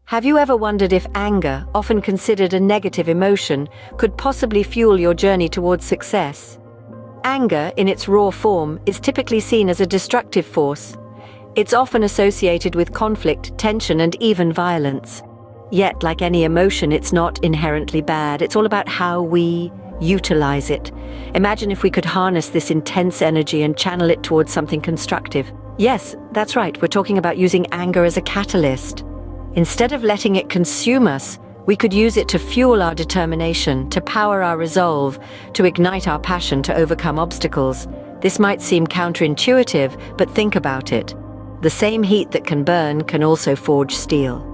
Have you ever wondered if anger, often considered a negative emotion, could possibly fuel your journey towards success? Anger, in its raw form, is typically seen as a destructive force. It's often associated with conflict, tension, and even violence. Yet, like any emotion, it's not inherently bad. It's all about how we utilize it. Imagine if we could harness this intense energy and channel it towards something constructive. Yes, that's right, we're talking about using anger as a catalyst. Instead of letting it consume us, we could use it to fuel our determination, to power our resolve, to ignite our passion to overcome obstacles. This might seem counterintuitive, but think about it. The same heat that can burn can also forge steel.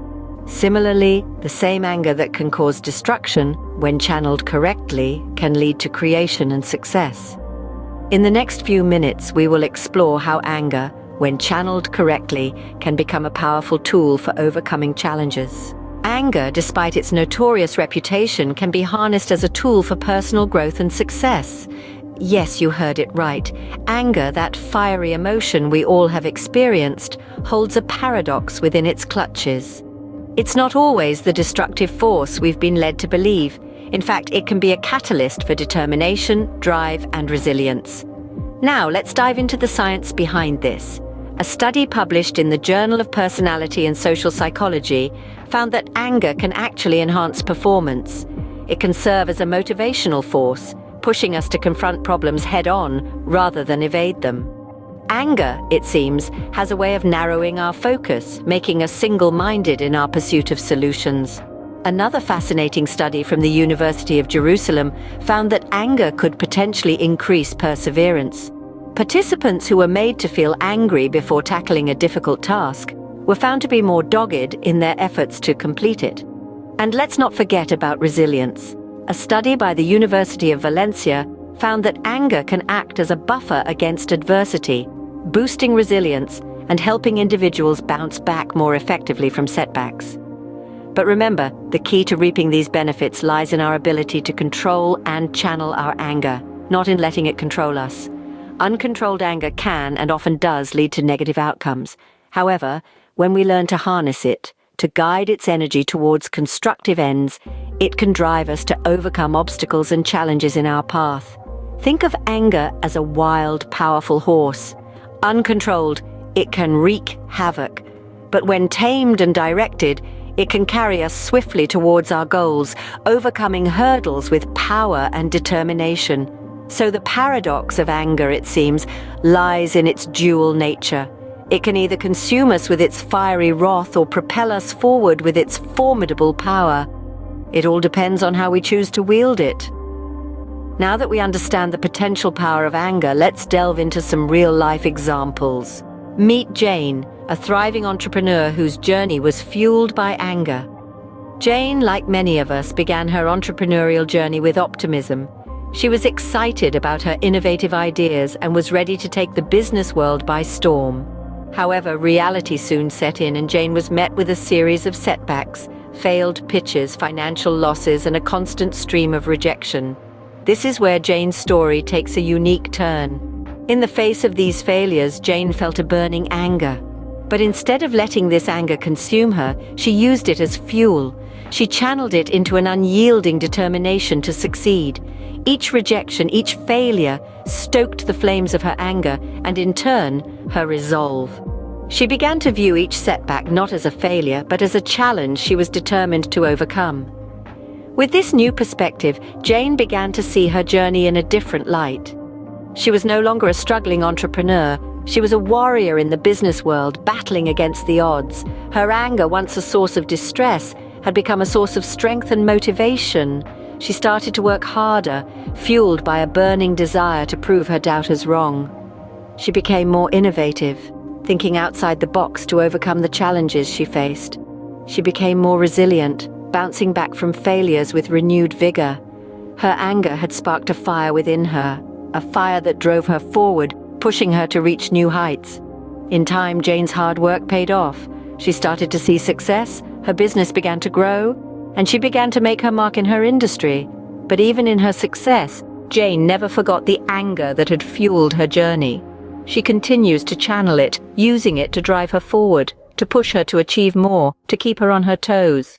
Similarly, the same anger that can cause destruction, when channeled correctly, can lead to creation and success. In the next few minutes, we will explore how anger, when channeled correctly, can become a powerful tool for overcoming challenges. Anger, despite its notorious reputation, can be harnessed as a tool for personal growth and success. Yes, you heard it right. Anger, that fiery emotion we all have experienced, holds a paradox within its clutches. It's not always the destructive force we've been led to believe. In fact, it can be a catalyst for determination, drive, and resilience. Now, let's dive into the science behind this. A study published in the Journal of Personality and Social Psychology found that anger can actually enhance performance. It can serve as a motivational force, pushing us to confront problems head-on rather than evade them. Anger, it seems, has a way of narrowing our focus, making us single-minded in our pursuit of solutions. Another fascinating study from the University of Jerusalem found that anger could potentially increase perseverance. Participants who were made to feel angry before tackling a difficult task were found to be more dogged in their efforts to complete it. And let's not forget about resilience. A study by the University of Valencia found that anger can act as a buffer against adversity, boosting resilience and helping individuals bounce back more effectively from setbacks. But remember, the key to reaping these benefits lies in our ability to control and channel our anger, not in letting it control us. Uncontrolled anger can and often does lead to negative outcomes. However, when we learn to harness it, to guide its energy towards constructive ends, it can drive us to overcome obstacles and challenges in our path. Think of anger as a wild, powerful horse. Uncontrolled, it can wreak havoc. But when tamed and directed, it can carry us swiftly towards our goals, overcoming hurdles with power and determination. So the paradox of anger, it seems, lies in its dual nature. It can either consume us with its fiery wrath or propel us forward with its formidable power. It all depends on how we choose to wield it. Now that we understand the potential power of anger, let's delve into some real-life examples. Meet Jane, a thriving entrepreneur whose journey was fueled by anger. Jane, like many of us, began her entrepreneurial journey with optimism. She was excited about her innovative ideas and was ready to take the business world by storm. However, reality soon set in, and Jane was met with a series of setbacks, failed pitches, financial losses, and a constant stream of rejection. This is where Jane's story takes a unique turn. In the face of these failures, Jane felt a burning anger. But instead of letting this anger consume her, she used it as fuel. She channeled it into an unyielding determination to succeed. Each rejection, each failure, stoked the flames of her anger and, in turn, her resolve. She began to view each setback not as a failure, but as a challenge she was determined to overcome. With this new perspective, Jane began to see her journey in a different light. She was no longer a struggling entrepreneur. She was a warrior in the business world, battling against the odds. Her anger, once a source of distress, had become a source of strength and motivation. She started to work harder, fueled by a burning desire to prove her doubters wrong. She became more innovative, thinking outside the box to overcome the challenges she faced. She became more resilient, bouncing back from failures with renewed vigor. Her anger had sparked a fire within her, a fire that drove her forward, pushing her to reach new heights. In time, Jane's hard work paid off. She started to see success, her business began to grow, and she began to make her mark in her industry. But even in her success, Jane never forgot the anger that had fueled her journey. She continues to channel it, using it to drive her forward. to push her to achieve more, to keep her on her toes.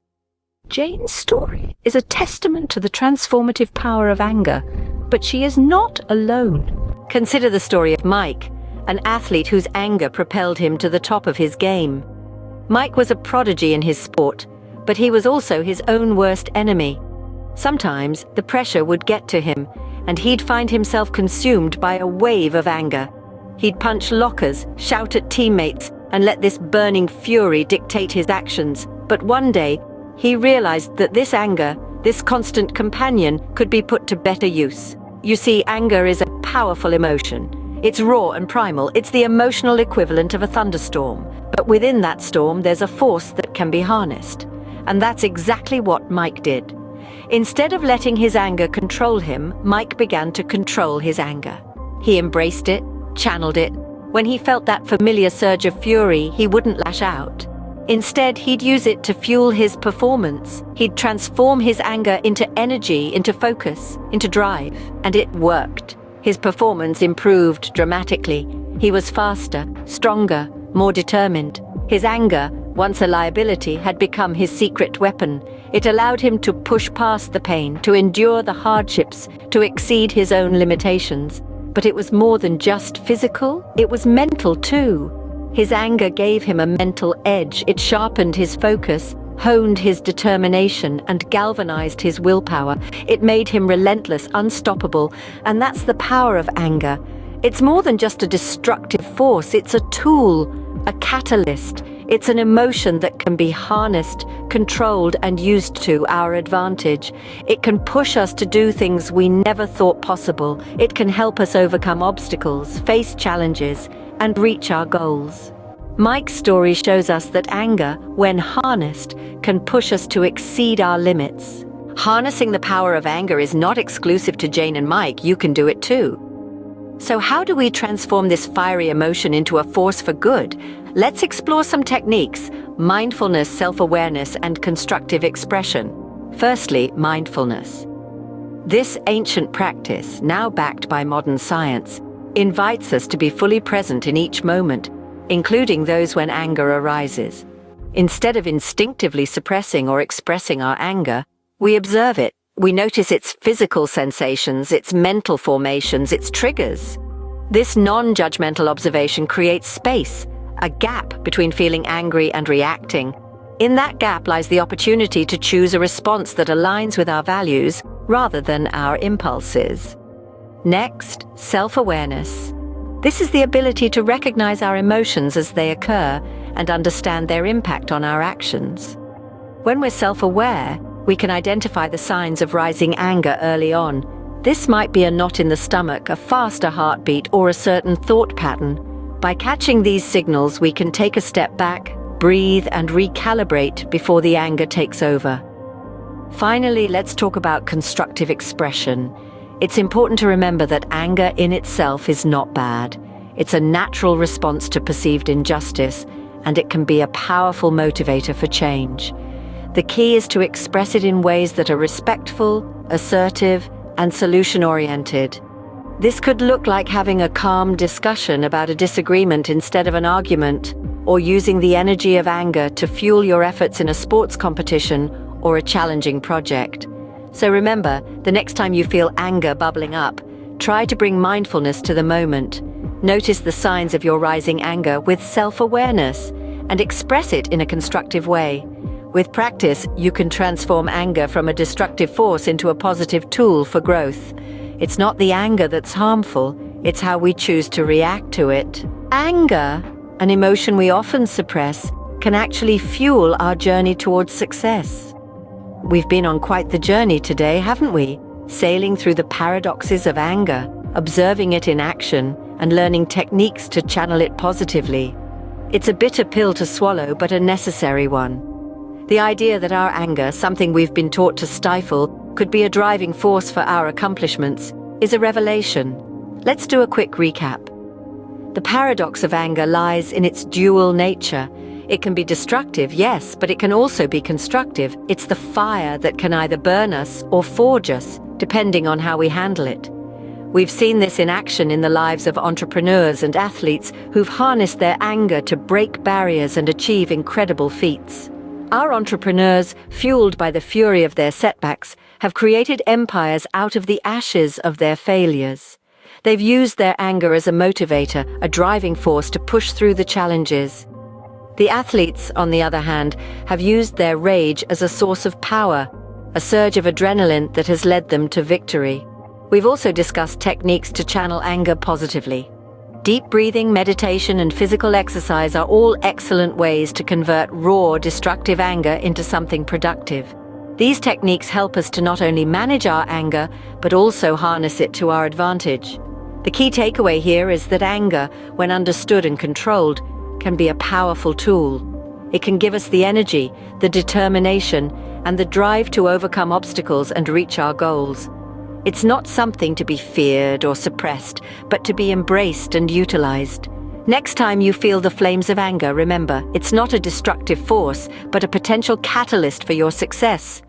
Jane's story is a testament to the transformative power of anger, but she is not alone. Consider the story of Mike, an athlete whose anger propelled him to the top of his game. Mike was a prodigy in his sport, but he was also his own worst enemy. Sometimes the pressure would get to him, and he'd find himself consumed by a wave of anger. He'd punch lockers, shout at teammates, and let this burning fury dictate his actions. But one day, he realized that this anger, this constant companion, could be put to better use. You see, anger is a powerful emotion. It's raw and primal. It's the emotional equivalent of a thunderstorm. But within that storm, there's a force that can be harnessed. And that's exactly what Mike did. Instead of letting his anger control him, Mike began to control his anger. He embraced it, channeled it. When he felt that familiar surge of fury, he wouldn't lash out. Instead, he'd use it to fuel his performance. He'd transform his anger into energy, into focus, into drive. And it worked. His performance improved dramatically. He was faster, stronger, more determined. His anger, once a liability, had become his secret weapon. It allowed him to push past the pain, to endure the hardships, to exceed his own limitations. But it was more than just physical, it was mental too. His anger gave him a mental edge. It sharpened his focus, honed his determination, and galvanized his willpower. It made him relentless, unstoppable, and that's the power of anger. It's more than just a destructive force, it's a tool, a catalyst. It's an emotion that can be harnessed, controlled, and used to our advantage. It can push us to do things we never thought possible. It can help us overcome obstacles, face challenges, and reach our goals. Mike's story shows us that anger, when harnessed, can push us to exceed our limits. Harnessing the power of anger is not exclusive to Jane and Mike. You can do it too. So how do we transform this fiery emotion into a force for good? Let's explore some techniques: mindfulness, self-awareness, and constructive expression. Firstly, mindfulness. This ancient practice, now backed by modern science, invites us to be fully present in each moment, including those when anger arises. Instead of instinctively suppressing or expressing our anger, we observe it. We notice its physical sensations, its mental formations, its triggers. This non-judgmental observation creates space, a gap between feeling angry and reacting. In that gap lies the opportunity to choose a response that aligns with our values rather than our impulses. Next, self-awareness. This is the ability to recognize our emotions as they occur and understand their impact on our actions. When we're self-aware, we can identify the signs of rising anger early on. This might be a knot in the stomach, a faster heartbeat, or a certain thought pattern. By catching these signals, we can take a step back, breathe, and recalibrate before the anger takes over. Finally, let's talk about constructive expression. It's important to remember that anger in itself is not bad. It's a natural response to perceived injustice, and it can be a powerful motivator for change. The key is to express it in ways that are respectful, assertive, and solution-oriented. This could look like having a calm discussion about a disagreement instead of an argument, or using the energy of anger to fuel your efforts in a sports competition or a challenging project. So remember, the next time you feel anger bubbling up, try to bring mindfulness to the moment. Notice the signs of your rising anger with self-awareness and express it in a constructive way. With practice, you can transform anger from a destructive force into a positive tool for growth. It's not the anger that's harmful, it's how we choose to react to it. Anger, an emotion we often suppress, can actually fuel our journey towards success. We've been on quite the journey today, haven't we? Sailing through the paradoxes of anger, observing it in action, and learning techniques to channel it positively. It's a bitter pill to swallow, but a necessary one. The idea that our anger, something we've been taught to stifle, could be a driving force for our accomplishments, is a revelation. Let's do a quick recap. The paradox of anger lies in its dual nature. It can be destructive, yes, but it can also be constructive. It's the fire that can either burn us or forge us, depending on how we handle it. We've seen this in action in the lives of entrepreneurs and athletes who've harnessed their anger to break barriers and achieve incredible feats. Our entrepreneurs, fueled by the fury of their setbacks, have created empires out of the ashes of their failures. They've used their anger as a motivator, a driving force to push through the challenges. The athletes, on the other hand, have used their rage as a source of power, a surge of adrenaline that has led them to victory. We've also discussed techniques to channel anger positively. Deep breathing, meditation, and physical exercise are all excellent ways to convert raw, destructive anger into something productive. These techniques help us to not only manage our anger, but also harness it to our advantage. The key takeaway here is that anger, when understood and controlled, can be a powerful tool. It can give us the energy, the determination, and the drive to overcome obstacles and reach our goals. It's not something to be feared or suppressed, but to be embraced and utilized. Next time you feel the flames of anger, remember, it's not a destructive force, but a potential catalyst for your success.